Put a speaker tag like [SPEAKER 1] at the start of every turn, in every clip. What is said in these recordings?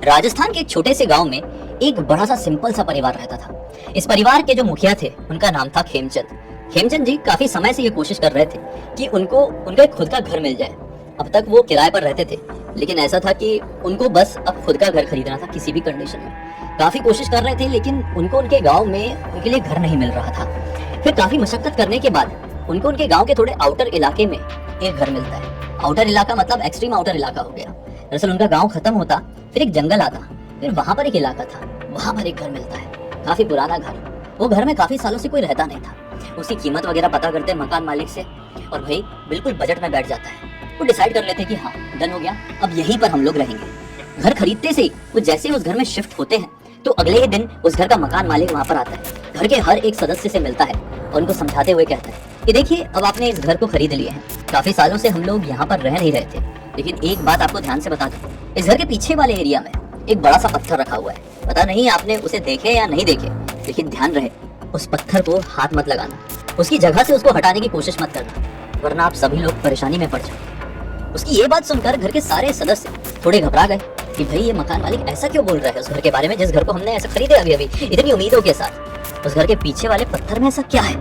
[SPEAKER 1] राजस्थान के एक छोटे से गांव में एक बड़ा सा सिंपल सा परिवार रहता था। इस परिवार के जो मुखिया थे उनका नाम था खेमचंद। खेमचंद जी काफी समय से ये कोशिश कर रहे थे कि उनको उनका एक खुद का घर मिल जाए। अब तक वो किराए पर रहते थे, लेकिन ऐसा था कि उनको बस अब खुद का घर खरीदना था किसी भी कंडीशन में। काफी कोशिश कर रहे थे लेकिन उनको उनके गाँव में उनके लिए घर नहीं मिल रहा था। फिर काफी मशक्कत करने के बाद उनको उनके गाँव के थोड़े आउटर इलाके में एक घर मिलता है। आउटर इलाका मतलब एक्सट्रीम आउटर इलाका हो गया। दरअसल उनका गांव खत्म होता, फिर एक जंगल आता, फिर वहां पर एक इलाका था, वहां पर एक घर मिलता है, काफी पुराना घर। वो घर में काफी सालों से कोई रहता नहीं था। उसकी कीमत वगैरह पता करते मकान मालिक से और भाई बिल्कुल बजट में बैठ जाता है। वो डिसाइड कर लेते कि हाँ डन हो गया, अब यहीं पर हम लोग रहेंगे। घर खरीदते से ही वो जैसे ही उस घर में शिफ्ट होते हैं तो अगले ही दिन उस घर का मकान मालिक वहां पर आता है, घर के हर एक सदस्य से मिलता है और उनको समझाते हुए कहता है कि देखिए अब आपने इस घर को खरीद लिया है, काफी सालों से हम लोग यहाँ पर रह नहीं रहे थे, लेकिन एक बात आपको ध्यान से बता दूं, इस घर के पीछे वाले एरिया में एक बड़ा सा पत्थर रखा हुआ है। पता नहीं आपने उसे देखे या नहीं देखे, लेकिन ध्यान रहे उस पत्थर को हाथ मत लगाना, उसकी जगह से उसको हटाने की कोशिश मत करना, वरना आप सभी लोग परेशानी में पड़ जाओ। उसकी ये बात सुनकर घर के सारे सदस्य थोड़े घबरा गए कि भाई ये मकान मालिक ऐसा क्यों बोल रहा है उस घर के बारे में, जिस घर को हमने ऐसा खरीदे अभी अभी इतनी उम्मीदों के साथ। उस घर के पीछे वाले पत्थर में ऐसा क्या है?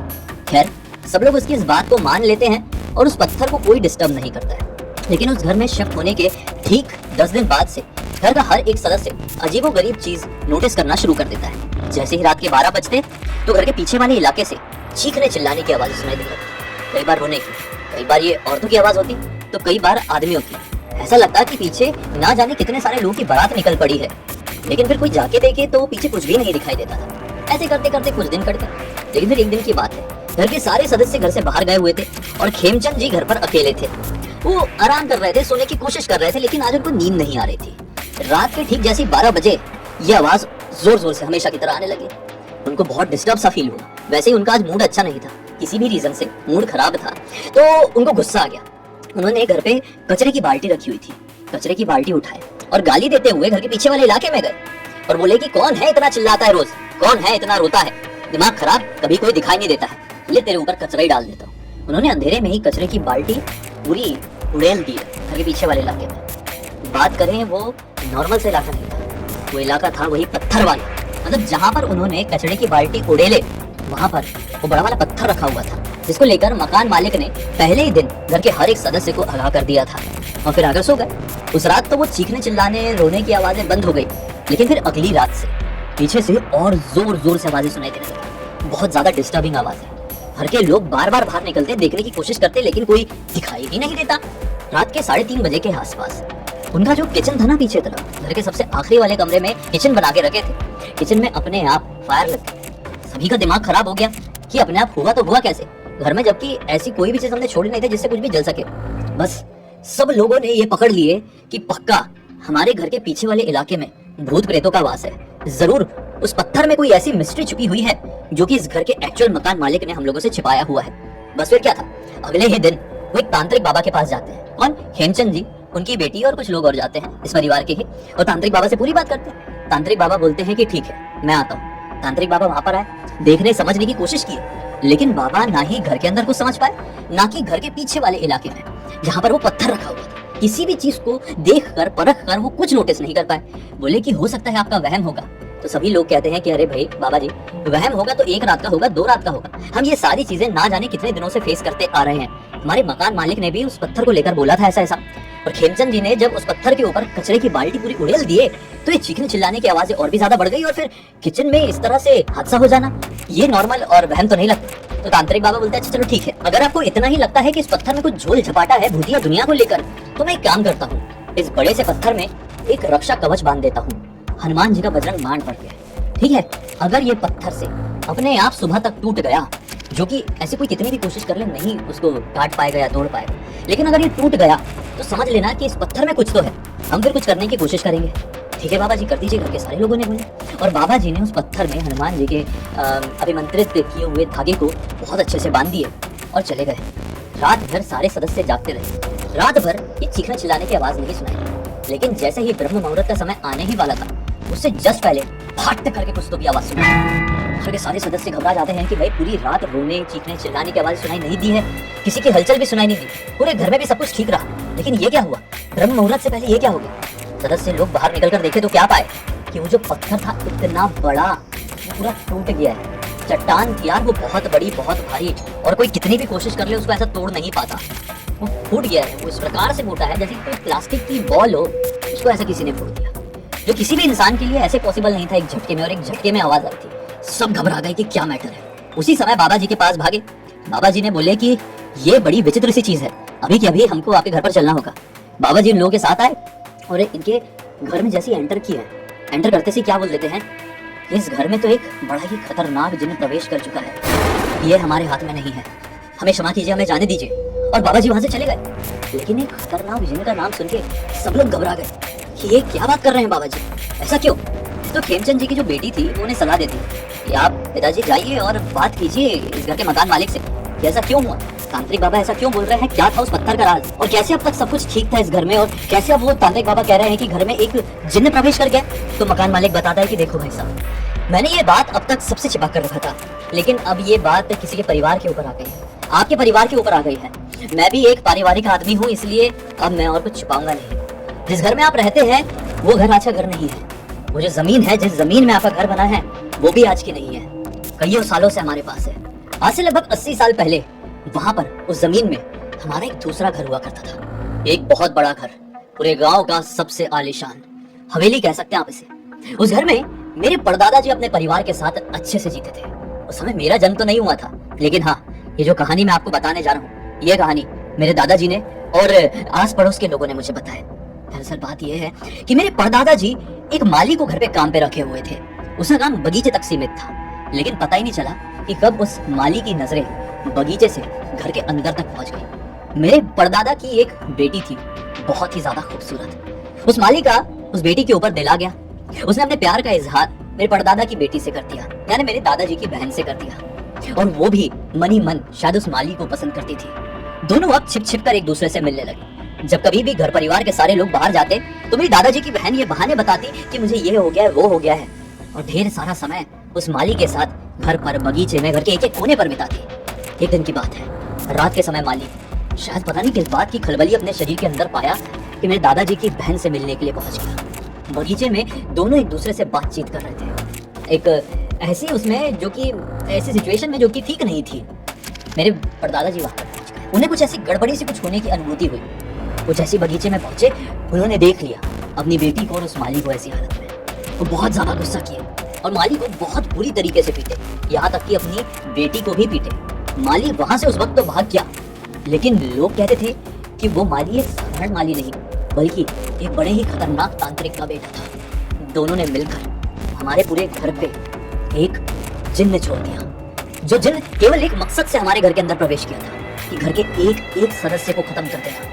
[SPEAKER 1] खैर सब लोग उसकी इस बात को मान लेते हैं और उस पत्थर को कोई डिस्टर्ब नहीं करता है। लेकिन उस घर में शिफ्ट होने के ठीक 10 दिन बाद से घर का हर एक सदस्य अजीबोगरीब चीज नोटिस करना शुरू कर देता है। जैसे ही रात के 12 बजते तो घर के पीछे वाले इलाके से चीखने चिल्लाने की आवाज सुनाई देती है। कई बार रोने की, कई बार ये औरतों की आवाज होती तो कई बार आदमियों की। ऐसा लगता कि पीछे ना जाने कितने सारे लोगों की बारात निकल पड़ी है, लेकिन फिर कोई जाके देखे तो पीछे कुछ भी नहीं दिखाई देता था। ऐसे करते करते कुछ दिन कट गए, लेकिन फिर एक दिन की बात है, घर के सारे सदस्य घर से बाहर गए हुए थे और खेमचंद जी घर पर अकेले थे। वो आराम कर रहे थे, सोने की कोशिश कर रहे थे, लेकिन आज उनको नींद नहीं आ रही थी। रात के ठीक जैसे 12 बजे ये आवाज जोर जोर से हमेशा की तरह आने लगी। उनको बहुत डिस्टर्ब सा फील हुआ। वैसे ही उनका आज मूड अच्छा नहीं था, किसी भी रीजन से मूड खराब था, तो उनको गुस्सा आ गया। उन्होंने घर पे कचरे की बाल्टी रखी हुई थी, कचरे की बाल्टी उठाए और गाली देते हुए घर के पीछे वाले इलाके में गए और बोले कि कौन है इतना चिल्लाता है रोज, कौन है इतना रोता है, दिमाग खराब, कभी कोई दिखाई नहीं देता है, ले तेरे ऊपर कचरा ही डाल देता हूँ। उन्होंने अंधेरे में ही कचरे की बाल्टी पूरी उड़ेल दी घर के पीछे वाले इलाके में। बात करें वो नॉर्मल से इलाका नहीं था, वो इलाका था वही पत्थर वाला। मतलब जहाँ पर उन्होंने कचरे की बाल्टी उड़ेले वहां पर वो बड़ा वाला पत्थर रखा हुआ था, जिसको लेकर मकान मालिक ने पहले ही दिन घर के हर एक सदस्य को आगाह कर दिया था और फिर आकर सो गए। उस रात तो वो चीखने चिल्लाने रोने की आवाजें बंद हो गई, लेकिन फिर अगली रात से पीछे से और जोर जोर से आवाजें सुनाई देने लगी। बहुत ज्यादा डिस्टर्बिंग आवाज है। घर के लोग बार बार बाहर निकलते देखने की कोशिश करते, लेकिन कोई दिखाई ही नहीं देता। रात के 3:30 बजे के आसपास उनका जो किचन था ना पीछे तरफ, घर के सबसे आखिरी वाले कमरे में किचन बना के रखे थे, किचन में अपने आप फायर लग गई। सभी का दिमाग खराब हो गया कि अपने आप हुआ तो हुआ कैसे घर में, जबकि ऐसी कोई भी चीज हमने छोड़ी नहीं थी जिससे कुछ भी जल सके। बस सब लोगों ने ये पकड़ लिए कि पक्का हमारे घर के पीछे वाले इलाके में भूत प्रेतों का वास है। जरूर उस पत्थर में कोई ऐसी मिस्ट्री छुपी हुई है जो कि इस घर के एक्चुअल मकान मालिक ने हम लोगों से छिपाया हुआ है। बस फिर क्या था, अगले ही दिन वो एक तांत्रिक बाबा के पास जाते हैं। कौन? खेमचंद जी, उनकी बेटी और कुछ लोग और जाते हैं इस परिवार के ही, और तांत्रिक बाबा से पूरी बात करते हैं। तांत्रिक बाबा बोलते हैं कि ठीक है मैं आता हूँ। तांत्रिक बाबा वहां पर आए, देखने समझने की कोशिश की, लेकिन बाबा ना ही घर के अंदर कुछ समझ पाए, ना कि घर के पीछे वाले इलाके में जहां पर वो पत्थर रखा हुआ था। किसी भी चीज को देख कर परख कर वो कुछ नोटिस नहीं कर पाए। बोले कि हो सकता है आपका वहम होगा। तो सभी लोग कहते हैं कि अरे भाई बाबा जी, वहम होगा तो 1 रात का होगा, 2 रात का होगा, हम ये सारी चीजें ना जाने कितने दिनों से फेस करते आ रहे हैं। हमारे मकान मालिक ने भी उस पत्थर को लेकर बोला था ऐसा ऐसा। और खेमचंद जी ने जब उस पत्थर के ऊपर कचरे की बाल्टी पूरी उड़ेल दिए तो ये चीखने चिल्लाने की आवाजें और भी ज्यादा बढ़ गई और फिर किचन में इस तरह से हादसा हो जाना, ये नॉर्मल और वहम तो नहीं लगता। तो तांत्रिक बाबा बोलते हैं अच्छा चलो ठीक है, अगर आपको इतना ही लगता है कि इस पत्थर में कुछ झोल झपाटा है भूतिया दुनिया को लेकर, तो मैं एक काम करता हूँ, इस बड़े से पत्थर में एक रक्षा कवच बांध देता हूँ। हनुमान जी का बजरंग बाण पड़ गया, ठीक है। अगर ये पत्थर से अपने आप सुबह तक टूट गया, जो कि ऐसे कोई कितनी भी कोशिश कर ले नहीं उसको काट पाएगा या तोड़ पाएगा, लेकिन अगर ये टूट गया तो समझ लेना कि इस पत्थर में कुछ तो है, हम फिर कुछ करने की कोशिश करेंगे। ठीक है बाबा जी कर दीजिए, घर के सारे लोगों ने बोले। और बाबा जी ने उस पत्थर में हनुमान जी के अभिमंत्रित किए हुए धागे को बहुत अच्छे से बांध दिए और चले गए। रात भर सारे सदस्य जागते रहे। रात भर ये चीखने चिल्लाने की आवाज नहीं सुनाई, लेकिन जैसे ही ब्रह्म मुहूर्त का समय आने ही वाला था, उससे जस्ट पहले फट करके कुछ तो भी आवाज सुनाई। घर के सारे सदस्य घबरा जाते हैं कि भाई पूरी रात रोने चीखने चिल्लाने की आवाज सुनाई नहीं दी है, किसी की हलचल भी सुनाई नहीं दी, पूरे घर में भी सब कुछ ठीक रहा, लेकिन ये क्या हुआ, ब्रह्म मुहूर्त से पहले ये क्या हो गया। सदस्य लोग बाहर निकलकर देखे तो क्या पाए कि वो जो पत्थर था इतना बड़ा, वो पूरा टूट गया है। चट्टान थी यार, वो बहुत बड़ी, बहुत भारी, और कोई कितनी भी कोशिश कर ले उसको ऐसा तोड़ नहीं पाता। वो फूट गया है, वो इस प्रकार से फूटा है जैसे कोई प्लास्टिक की बॉल हो, उसको ऐसा किसी ने फोड़ दिया, जो किसी भी इंसान के लिए ऐसे पॉसिबल नहीं था एक झटके में। और एक झटके में आवाज आई थी, सब घबरा गए कि क्या मैटर है। उसी समय बाबा जी के पास भागे। बाबा जी ने बोले कि ये बड़ी विचित्र सी चीज है, अभी कि अभी हमको आपके घर पर चलना होगा। बाबा जी उन लोगों के साथ आए और इनके घर में जैसे एंटर किया, एंटर करते से क्या बोल देते हैं, इस घर में तो एक बड़ा ही खतरनाक जिन्न प्रवेश कर चुका है, ये हमारे हाथ में नहीं है, हमें क्षमा कीजिए, हमें जाने दीजिए। और बाबा जी वहां से चले गए। लेकिन एक खतरनाक जिन्न का नाम सुन के सब लोग घबरा गए कि ये क्या बात कर रहे हैं बाबा जी, ऐसा क्यों? तो खेमचंद जी की जो बेटी थी वो उन्हें सलाह देती कि आप पिताजी जाइए और बात कीजिए इस घर के मकान मालिक से कि ऐसा क्यों हुआ, तांत्रिक बाबा ऐसा क्यों बोल रहे हैं, क्या था उस पत्थर का राज, और कैसे अब तक सब कुछ ठीक था इस घर में, और कैसे अब वो तांत्रिक बाबा कह रहे हैं कि घर में एक जिन्न प्रवेश कर गया। तो मकान मालिक बताता है कि देखो भाई साहब, मैंने ये बात अब तक सबसे छिपा कर रखा था, लेकिन अब ये बात किसी के परिवार के ऊपर आ गई है, आपके परिवार के ऊपर आ गई है। मैं भी एक पारिवारिक आदमी हूँ, इसलिए अब मैं और कुछ छुपाऊंगा नहीं। जिस घर में आप रहते हैं वो घर आज का घर नहीं है, वो जो जमीन है, जिस जमीन में आपका घर बना है, वो भी आज की नहीं है, कईयों सालों से हमारे पास है। आज से लगभग 80 साल पहले वहां पर उस जमीन में हमारा एक दूसरा घर हुआ करता था, एक बहुत बड़ा घर, पूरे गांव का सबसे आलीशान, हवेली कह सकते हैं आप इसे। उस घर में मेरे परदादा जी अपने परिवार के साथ अच्छे से जीते थे। उस समय मेरा जन्म तो नहीं हुआ था, लेकिन हाँ, ये जो कहानी मैं आपको बताने जा रहा हूँ, ये कहानी मेरे दादाजी ने और आस पड़ोस के लोगों ने मुझे बताया। दरअसल बात यह है कि मेरे परदादा जी एक माली को घर पे काम पे रखे हुए थे। उसका काम बगीचे तक सीमित था, लेकिन पता ही नहीं चला कि कब उस माली की नजरें बगीचे से घर के अंदर तक पहुंच गई। मेरे परदादा की एक बेटी थी, बहुत ही ज्यादा खूबसूरत। उस माली का उस बेटी के ऊपर दिल आ गया। उसने अपने प्यार का इजहार मेरे परदादा की बेटी से कर दिया, यानी मेरे दादाजी की बहन से कर दिया, और वो भी मनी मन शायद उस माली को पसंद करती थी। दोनों अब छिप छिप कर एक दूसरे से मिलने लगे। जब कभी भी घर परिवार के सारे लोग बाहर जाते तो मेरी दादाजी की बहन ये बहाने बताती कि मुझे ये हो गया है, वो हो गया है, और ढेर सारा समय उस माली के साथ घर पर, बगीचे में, घर के एक एक कोने पर बिताती। एक दिन की बात है, रात के समय माली शायद पता नहीं किस बात की खलबली अपने शरीर के अंदर पाया कि मेरे दादाजी की बहन से मिलने के लिए पहुंच गया। बगीचे में दोनों एक दूसरे से बातचीत कर रहे थे, एक ऐसी उसमें जो कि ऐसी सिचुएशन में जो कि ठीक नहीं थी। मेरे परदादा जी वहां पर पहुंच गए। उन्हें कुछ ऐसी गड़बड़ी सी कुछ होने की अनुभूति हुई। कुछ ऐसी बगीचे में पहुंचे, उन्होंने देख लिया अपनी बेटी को और उस माली को ऐसी हालत में। वो बहुत ज्यादा गुस्सा किए और माली को बहुत बुरी तरीके से पीटे, यहाँ तक कि अपनी बेटी को भी पीटे। माली वहां से उस वक्त तो भाग गया, लेकिन लोग कहते थे कि वो माली एक साधारण माली नहीं, बल्कि एक बड़े ही खतरनाक तांत्रिक का बेटा था। दोनों ने मिलकर हमारे पूरे घर पे एक जिन्न छोड़ दिया, जो जिन्न केवल एक मकसद से हमारे घर के अंदर प्रवेश किया था कि घर के एक एक सदस्य को खत्म कर देना।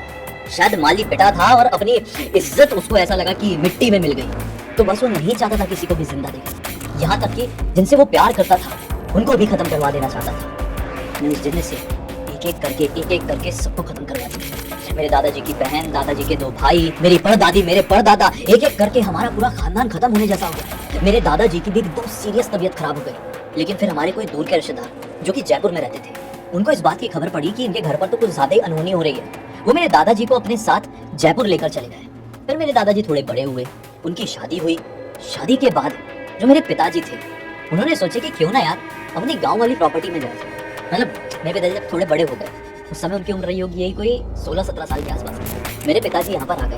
[SPEAKER 1] शायद माली पिटा था और अपनी इज्जत उसको ऐसा लगा कि मिट्टी में मिल गई, तो बस वो नहीं चाहता था किसी को भी जिंदा देखे। यहाँ तक कि जिनसे वो प्यार करता था उनको भी खत्म करवा देना चाहता था। मैं उस जिन्न से एक एक करके सबको खत्म करवा दिया। मेरे दादाजी की बहन, दादाजी के 2 भाई, मेरी परदादी, मेरे परदादा, एक एक करके हमारा पूरा खानदान खत्म होने जैसा हो गया। मेरे दादाजी की भी एकदम सीरियस तबीयत खराब हो गई। लेकिन फिर हमारे कोई दूर के रिश्तेदार जो कि जयपुर में रहते थे, उनको इस बात की खबर पड़ी कि इनके घर पर तो कुछ ज्यादा ही अनहोनी हो रही है। वो मेरे दादाजी को अपने साथ जयपुर लेकर चले गए। फिर मेरे दादाजी थोड़े बड़े हुए, उनकी शादी हुई। शादी के बाद जो मेरे पिताजी थे, उन्होंने सोचे कि क्यों ना यार अपनी गाँव वाली प्रॉपर्टी में जाए। मतलब मेरे पिताजी जब थोड़े बड़े हो गए, उस समय उनकी उम्र रही होगी यही कोई 16-17 साल के आसपास, मेरे पिताजी यहाँ पर आ गए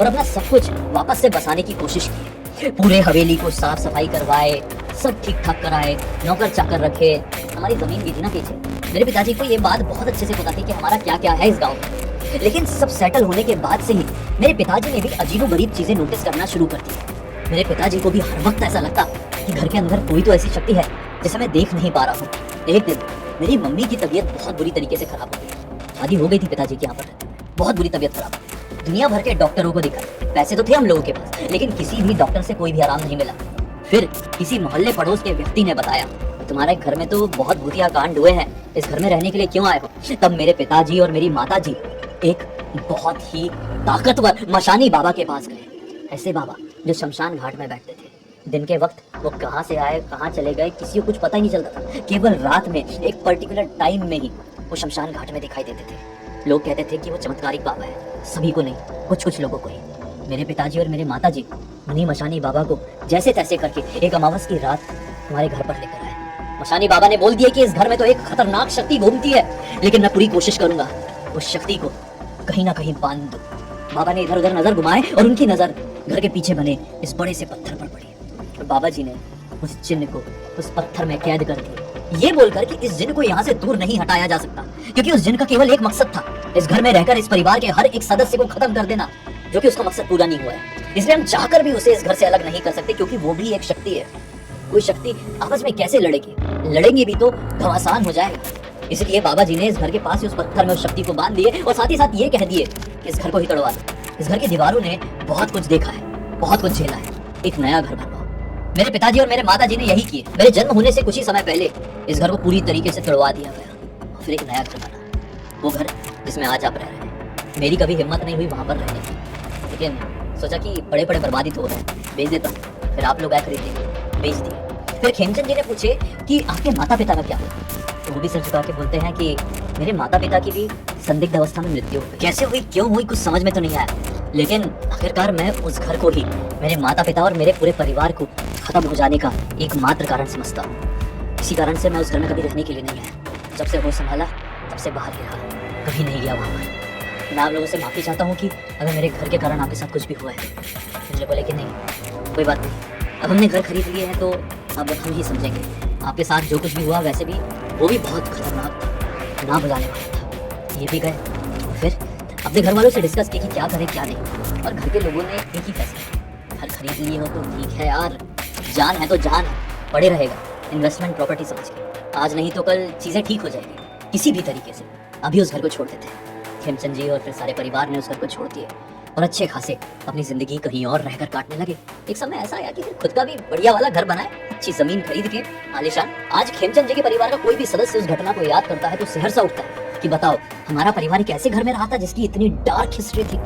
[SPEAKER 1] और अपना सब कुछ वापस से बसाने की कोशिश की। पूरे हवेली को साफ सफाई करवाए, सब ठीक ठाक कराए, नौकर चाकर रखे। हमारी जमीन भी थी ना पीछे। मेरे पिताजी को ये बात बहुत अच्छे से पता थी कि हमारा क्या क्या है इस गाँव में। लेकिन सब सेटल होने के बाद से ही मेरे पिताजी ने भी अजीबोगरीब चीजें नोटिस करना शुरू कर दी। मेरे पिताजी को भी हर वक्त ऐसा लगता कि घर के अंदर कोई तो ऐसी शक्ति है जिसे मैं देख नहीं पा रहा हूँ। एक दिन मेरी मम्मी की तबीयत बहुत बुरी तरीके से खराब हो गई। शादी हो गई थी पिताजी की यहाँ पर, बहुत बुरी तबीयत खराब। दुनिया भर के डॉक्टरों को दिखाया, पैसे तो थे हम लोगों के पास, लेकिन किसी भी डॉक्टर से कोई भी आराम नहीं मिला। फिर किसी मोहल्ले पड़ोस के व्यक्ति ने बताया, तुम्हारे घर में तो बहुत भूतिया कांड हुए हैं, इस घर में रहने के लिए क्यों आए हो? तब मेरे पिताजी और मेरी माता जी एक बहुत ही ताकतवर मशानी बाबा के पास गए। ऐसे बाबा जो शमशान घाट में बैठते थे। दिन के वक्त वो कहाँ से आए, कहाँ चले गए, किसी को कुछ पता ही नहीं चलता था। केवल रात में एक पर्टिकुलर टाइम में ही वो शमशान घाट में दिखाई देते थे। लोग कहते थे कि वो चमत्कारिक बाबा है, सभी को नहीं, कुछ कुछ लोगों को ही। मेरे पिताजी और मेरे माताजी उन्हीं मशानी बाबा को जैसे तैसे करके एक अमावस की रात हमारे घर पर लेकर आए। मशानी बाबा ने बोल दिया कि इस घर में तो एक खतरनाक शक्ति घूमती है, लेकिन मैं पूरी कोशिश करूंगा उस शक्ति को कहीं ना कहीं बांध दूं। बाबा ने इधर उधर नजर घुमाए और उनकी नजर घर के पीछे बने इस बड़े से पत्थर पर पड़ी। और बाबा जी ने उस जिन्न को उस पत्थर में कैद कर दिया, ये बोलकर कि इस जिन्न को यहाँ से दूर नहीं हटाया जा सकता, क्योंकि उस जिन्न का केवल एक मकसद था, इस घर में रहकर इस परिवार के हर एक सदस्य को खत्म कर देना, जो कि उसका मकसद पूरा नहीं हुआ है। इसलिए हम चाहकर भी उसे इस घर से अलग नहीं कर सकते, क्योंकि वो भी एक शक्ति है। कोई शक्ति आपस में कैसे लड़ेगी, लड़ेंगे भी तो घमासान हो जाएगा। इसलिए बाबा जी ने इस घर के पास ही उस पत्थर में उस शक्ति को बांध दिए और साथ ही साथ ये कह दिए कि इस घर को ही तोड़वा दो। इस घर की दीवारों ने बहुत कुछ देखा है, बहुत कुछ झेला है, एक नया घर बनवाओ। मेरे पिताजी और मेरे माताजी ने यही किए। मेरे जन्म होने से कुछ ही समय पहले इस घर को पूरी तरीके से तोड़वा दिया गया और फिर एक नया घर बना, वो घर जिसमें आज आप रह रहे हैं। मेरी कभी हिम्मत नहीं हुई वहां पर रहने की, लेकिन सोचा कि बड़े बड़े बर्बादित हो रहे हैं, बेच देता हूँ। फिर आप लोग आए खरीदने, बेच दिए। फिर खेमचंद जी ने पूछे कि आपके माता पिता का क्या हुआ, तो वो भी सर झुका के बोलते हैं कि मेरे माता पिता की भी संदिग्ध अवस्था में मृत्यु हुई। कैसे हुई, क्यों हुई, कुछ समझ में तो नहीं आया, लेकिन आखिरकार मैं उस घर को ही, मेरे माता पिता और मेरे पूरे परिवार को खत्म हो जाने का एकमात्र कारण समझता हूँ। इसी कारण से मैं उस घर में कभी रहने के लिए नहीं आया। जब से होश संभाला तब से बाहर ही रहा, कभी नहीं गया वहाँ पर। मैं आप लोगों से माफ़ी चाहता हूँ कि अगर मेरे घर के कारण आपके साथ कुछ भी हुआ है। मुझे बोले कि नहीं, कोई बात नहीं, अब हमने घर खरीद लिए हैं तो अब हम ही समझेंगे। आपके साथ जो कुछ भी हुआ वैसे भी वो भी बहुत खतरनाक था, ना बुलाने वाला था। ये भी गए, फिर अपने घर वालों से डिस्कस किया कि क्या करें क्या नहीं, और घर के लोगों ने एक ही फैसला, घर खरीद लिए हो तो ठीक है यार, जान है तो जान है, पड़े रहेगा, इन्वेस्टमेंट प्रॉपर्टी समझ के, आज नहीं तो कल चीज़ें ठीक हो जाएगी किसी भी तरीके से। अभी उस घर को छोड़ देते हैं। खेमचंद जी और फिर सारे परिवार ने उस घर को छोड़ दिए और अच्छे खासे अपनी जिंदगी कहीं और रहकर काटने लगे। एक समय ऐसा आया कि फिर खुद का भी बढ़िया वाला घर बनाए, अच्छी जमीन खरीद के आलीशान। आज खेमचंद जी के परिवार का कोई भी सदस्य उस घटना को याद करता है तो सहरसा उठता है कि बताओ हमारा परिवार एक ऐसे घर में रहा था जिसकी इतनी डार्क हिस्ट्री थी।